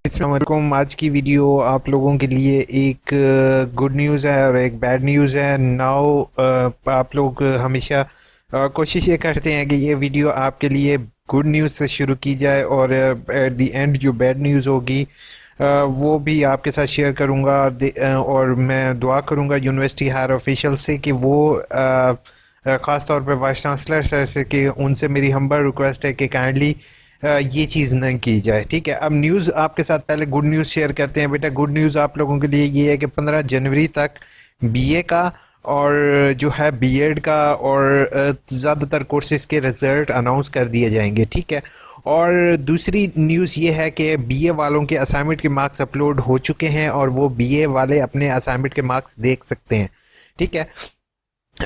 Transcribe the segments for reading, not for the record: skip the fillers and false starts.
अस्सलामुअलैकुम। आज की वीडियो आप लोगों के लिए एक गुड न्यूज़ है और एक बैड न्यूज़ है। नाउ आप लोग हमेशा कोशिश ये करते हैं कि ये वीडियो आपके लिए गुड न्यूज़ से शुरू की जाए और एट द एंड जो बैड न्यूज़ होगी वो भी आपके साथ शेयर करूँगा। और मैं दुआ करूँगा यूनिवर्सिटी हायर ऑफिशियल से कि वो ख़ास तौर पे वाइस चांसलर सर से कि उनसे मेरी हम्बल रिक्वेस्ट है कि काइंडली ये चीज़ न की जाए। ठीक है, अब न्यूज़ आपके साथ पहले गुड न्यूज़ शेयर करते हैं। बेटा गुड न्यूज़ आप लोगों के लिए ये है कि 15 जनवरी तक बीए का और जो है बीएड का और ज़्यादातर कोर्सेज़ के रिज़ल्ट अनाउंस कर दिए जाएंगे। ठीक है, और दूसरी न्यूज़ ये है कि बीए वालों के असाइनमेंट के मार्क्स अपलोड हो चुके हैं और वो बीए वाले अपने असाइनमेंट के मार्क्स देख सकते हैं। ठीक है,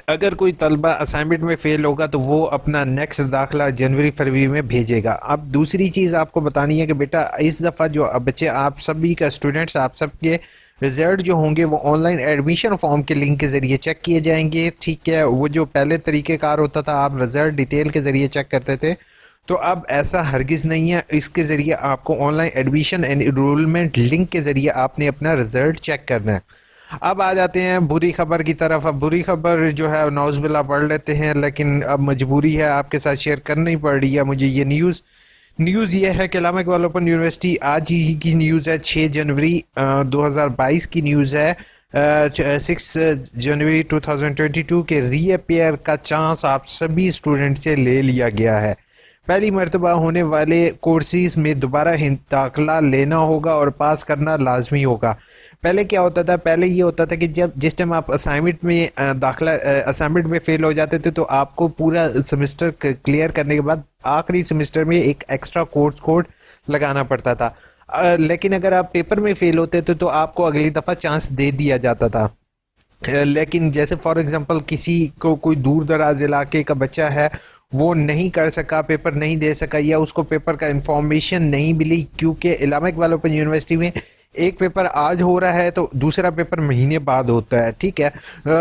अगर कोई तलबा असाइनमेंट में फेल होगा तो वो अपना नेक्स्ट दाखिला जनवरी फरवरी में भेजेगा। अब दूसरी चीज़ आपको बतानी है कि बेटा इस दफ़ा जो बच्चे आप सभी का स्टूडेंट्स आप सबके रिजल्ट जो होंगे वो ऑनलाइन एडमिशन फॉर्म के लिंक के ज़रिए चेक किए जाएंगे। ठीक है, वो जो पहले तरीक़ेकार होता था आप रिज़ल्ट डिटेल के ज़रिए चेक करते थे, तो अब ऐसा हरगिज़ नहीं है। इसके ज़रिए आपको online admission and enrolment link के ज़रिए आपने अपना रिज़ल्ट चेक करना है। अब आ जाते हैं बुरी खबर की तरफ। अब बुरी खबर जो है नौज़बिल्ला पढ़ लेते हैं, लेकिन अब मजबूरी है आपके साथ शेयर करनी पड़ रही है मुझे ये न्यूज़ ये है कि अल्लामा इकबाल ओपन यूनिवर्सिटी आज ही की न्यूज़ है। 6 जनवरी 2022 की न्यूज़ है। 6 जनवरी 2022 के रीअपेयर का चांस आप सभी स्टूडेंट से ले लिया गया है। पहली मरतबा होने वाले कोर्सेज में दोबारा दाखिला लेना होगा और पास करना लाजमी होगा। पहले क्या होता था, पहले ये होता था कि जब जिस टाइम आप असाइनमेंट में असाइनमेंट में फेल हो जाते थे तो आपको पूरा सेमेस्टर क्लियर करने के बाद आखिरी सेमेस्टर में एक एक्स्ट्रा कोर्स कोड लगाना पड़ता था। लेकिन अगर आप पेपर में फेल होते थे तो आपको अगली दफ़ा चांस दे दिया जाता था। लेकिन जैसे फॉर एग्जांपल किसी को कोई दूर दराज इलाके का बच्चा है, वो नहीं कर सका, पेपर नहीं दे सका या उसको पेपर का इंफॉर्मेशन नहीं मिली, क्योंकि अल्लामा इकबाल ओपन यूनिवर्सिटी में एक पेपर आज हो रहा है तो दूसरा पेपर महीने बाद होता है। ठीक है,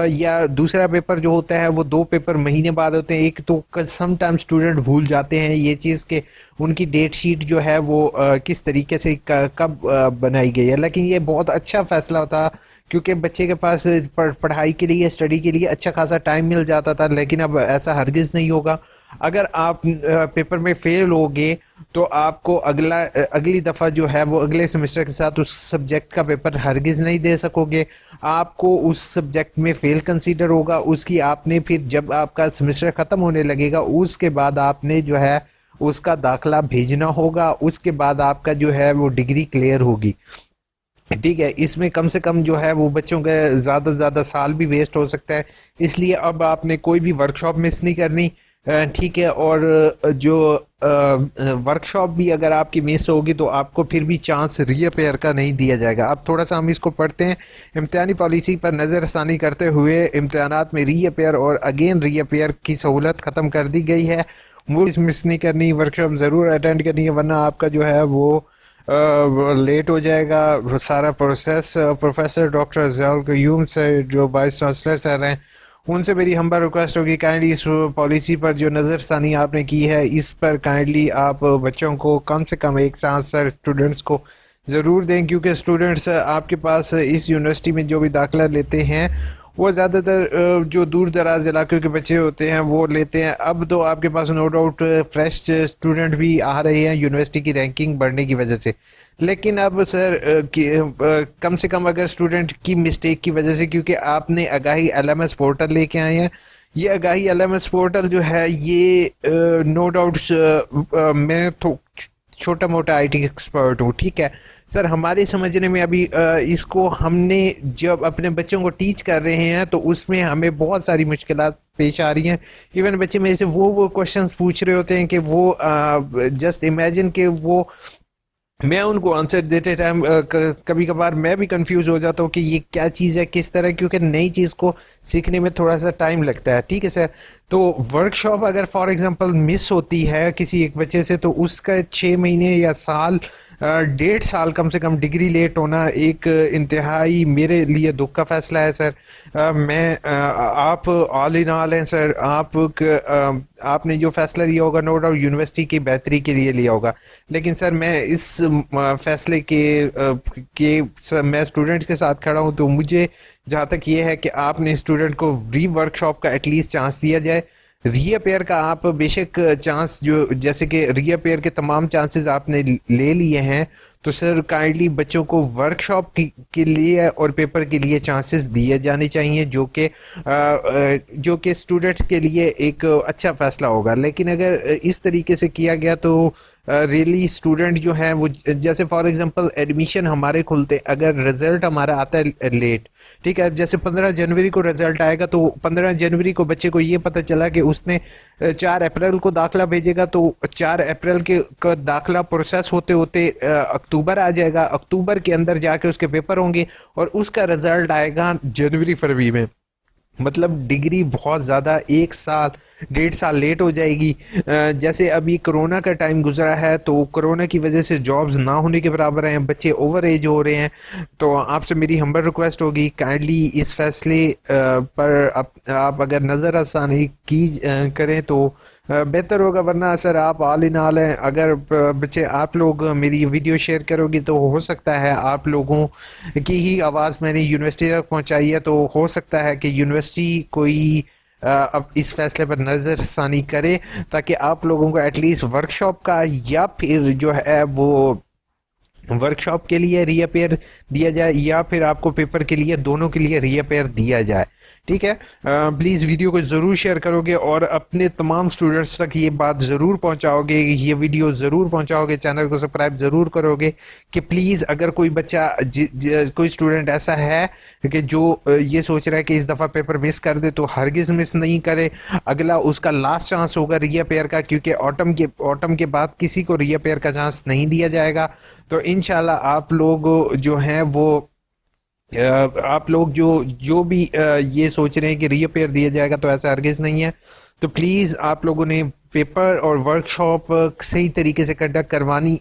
या दूसरा पेपर जो होता है वो 2 पेपर महीने बाद होते हैं। एक तो सम टाइम स्टूडेंट भूल जाते हैं ये चीज़ के उनकी डेट शीट जो है वो किस तरीके से कब बनाई गई है। लेकिन ये बहुत अच्छा फैसला था क्योंकि बच्चे के पास पढ़ाई के लिए स्टडी के लिए अच्छा खासा टाइम मिल जाता था। लेकिन अब ऐसा हरगिज़ नहीं होगा। अगर आप पेपर में फेल होगे तो आपको अगली दफ़ा जो है वो अगले सेमेस्टर के साथ उस सब्जेक्ट का पेपर हरगिज़ नहीं दे सकोगे। आपको उस सब्जेक्ट में फेल कंसीडर होगा। उसकी आपने फिर जब आपका सेमेस्टर ख़त्म होने लगेगा उसके बाद आपने जो है उसका दाखिला भेजना होगा। उसके बाद आपका जो है वो डिग्री क्लियर होगी। ठीक है, इसमें कम से कम जो है वो बच्चों का ज़्यादा से ज़्यादा साल भी वेस्ट हो सकता है। इसलिए अब आपने कोई भी वर्कशॉप मिस नहीं करनी। ठीक है, और जो वर्कशॉप भी अगर आपकी मिस होगी तो आपको फिर भी चांस रीअपेयर का नहीं दिया जाएगा। अब थोड़ा सा हम इसको पढ़ते हैं। इम्तिहानी पॉलिसी पर नज़रसानी करते हुए इम्तिहानात में रीअपेयर और अगेन रीअपेयर की सहूलत ख़त्म कर दी गई है। वो मिस नहीं करनी, वर्कशॉप ज़रूर अटेंड करनी है, वरना आपका जो है वो लेट हो जाएगा सारा process. Professor doctor Ziaul Qayyum से जो वाइस चांसलर सर हैं उनसे मेरी हम्बल रिक्वेस्ट होगी काइंडली इस पॉलिसी पर जो नज़रसानी आपने की है इस पर काइंडली आप बच्चों को कम से कम एक चांस सर स्टूडेंट्स को ज़रूर दें, क्योंकि स्टूडेंट्स आपके पास इस यूनिवर्सिटी में जो भी दाखिला लेते हैं वो ज़्यादातर जो दूर दराज इलाकों के बच्चे होते हैं वो लेते हैं। अब तो आपके पास नो डाउट फ्रेश स्टूडेंट भी आ रहे हैं यूनिवर्सिटी की रैंकिंग बढ़ने की वजह से। लेकिन अब सर कम से कम अगर स्टूडेंट की मिस्टेक की वजह से, क्योंकि आपने आगाही एलएमएस पोर्टल लेके आए हैं, ये आगाही एलएमएस पोर्टल जो है ये नो डाउट मैं तो छोटा मोटा आईटी एक्सपर्ट हूँ। ठीक है सर, हमारे समझने में अभी इसको हमने जब अपने बच्चों को टीच कर रहे हैं तो उसमें हमें बहुत सारी मुश्किलात पेश आ रही हैं। इवन बच्चे मेरे से वो क्वेश्चंस पूछ रहे होते हैं कि वो जस्ट इमेजिन के वो मैं उनको आंसर देते टाइम कभी कभार मैं भी कंफ्यूज हो जाता हूँ कि ये क्या चीज़ है किस तरह, क्योंकि नई चीज़ को सीखने में थोड़ा सा टाइम लगता है। ठीक है सर, तो वर्कशॉप अगर फॉर एग्जांपल मिस होती है किसी एक बच्चे से तो उसका 6 महीने या साल डेढ़ साल कम से कम डिग्री लेट होना एक इंतहाई मेरे लिए दुख का फैसला है सर। आप ऑल इन ऑल हैं सर। आपने जो फैसला लिया होगा नो डाउट यूनिवर्सिटी की बेहतरी के लिए लिया होगा, लेकिन सर मैं इस फैसले मैं स्टूडेंट्स के साथ खड़ा हूँ, तो मुझे जहाँ तक ये है कि आपने स्टूडेंट को री वर्कशॉप का एटलीस्ट चांस दिया जाए। रीअपेयर का आप बेशक चांस, जो जैसे कि रीअपेयर के तमाम चांसेस आपने ले लिए हैं, तो सर काइंडली बच्चों को वर्कशॉप के लिए और पेपर के लिए चांसेस दिए जाने चाहिए, जो कि स्टूडेंट्स के लिए एक अच्छा फैसला होगा। लेकिन अगर इस तरीके से किया गया तो रियली स्टूडेंट जो है वो, जैसे फॉर एग्जांपल एडमिशन हमारे खुलते, अगर रिजल्ट हमारा आता है लेट, ठीक है, जैसे 15 जनवरी को रिजल्ट आएगा, तो 15 जनवरी को बच्चे को ये पता चला कि उसने 4 अप्रैल को दाखिला भेजेगा, तो 4 अप्रैल के का दाखिला प्रोसेस होते होते अक्टूबर आ जाएगा। अक्टूबर के अंदर जाके उसके पेपर होंगे और उसका रिजल्ट आएगा जनवरी फरवरी में। मतलब डिग्री बहुत ज़्यादा 1 साल 1.5 साल लेट हो जाएगी। जैसे अभी कोरोना का टाइम गुजरा है, तो कोरोना की वजह से जॉब्स ना होने के बराबर हैं, बच्चे ओवर एज हो रहे हैं। तो आपसे मेरी हम्बल रिक्वेस्ट होगी, काइंडली इस फैसले पर आप अगर नज़रअंदाज़ी करें तो बेहतर होगा। वरना सर आप ऑल इन ऑल हैं। अगर बच्चे आप लोग मेरी वीडियो शेयर करोगे तो हो सकता है आप लोगों की ही आवाज़ मैंने यूनिवर्सिटी तक पहुंचाई है, तो हो सकता है कि यूनिवर्सिटी कोई अब इस फैसले पर नज़रसानी करे, ताकि आप लोगों को एटलीस्ट वर्कशॉप का या फिर जो है वो वर्कशॉप के लिए रीअपेयर दिया जाए, या फिर आपको पेपर के लिए, दोनों के लिए रीअपेयर दिया जाए। ठीक है, प्लीज़ वीडियो को ज़रूर शेयर करोगे और अपने तमाम स्टूडेंट्स तक ये बात ज़रूर पहुंचाओगे, ये वीडियो ज़रूर पहुंचाओगे, चैनल को सब्सक्राइब ज़रूर करोगे कि प्लीज़ अगर कोई बच्चा कोई स्टूडेंट ऐसा है कि जो ये सोच रहा है कि इस दफ़ा पेपर मिस कर दे, तो हरगिज़ मिस नहीं करे। अगला उसका लास्ट चांस होगा रीअपेयर का, क्योंकि ऑटम के बाद किसी को रीअपेयर का चांस नहीं दिया जाएगा। तो इंशाल्लाह आप लोग जो हैं वो आप लोग जो भी ये सोच रहे हैं कि रीअपेयर दिया जाएगा, तो ऐसा हरगिज़ नहीं है। तो प्लीज़ आप लोगों ने पेपर और वर्कशॉप सही तरीके से कंडक्ट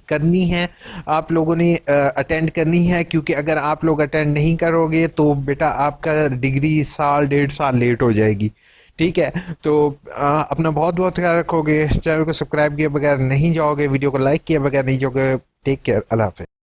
करनी है, आप लोगों ने अटेंड करनी है, क्योंकि अगर आप लोग अटेंड नहीं करोगे तो बेटा आपका डिग्री 1.5 साल लेट हो जाएगी। ठीक है, तो अपना बहुत बहुत ख्याल रखोगे। चैनल को सब्सक्राइब किए बगैर नहीं जाओगे, वीडियो को लाइक किए बगैर नहीं जाओगे। टेक केयर, अल्लाह हाफ़िज़।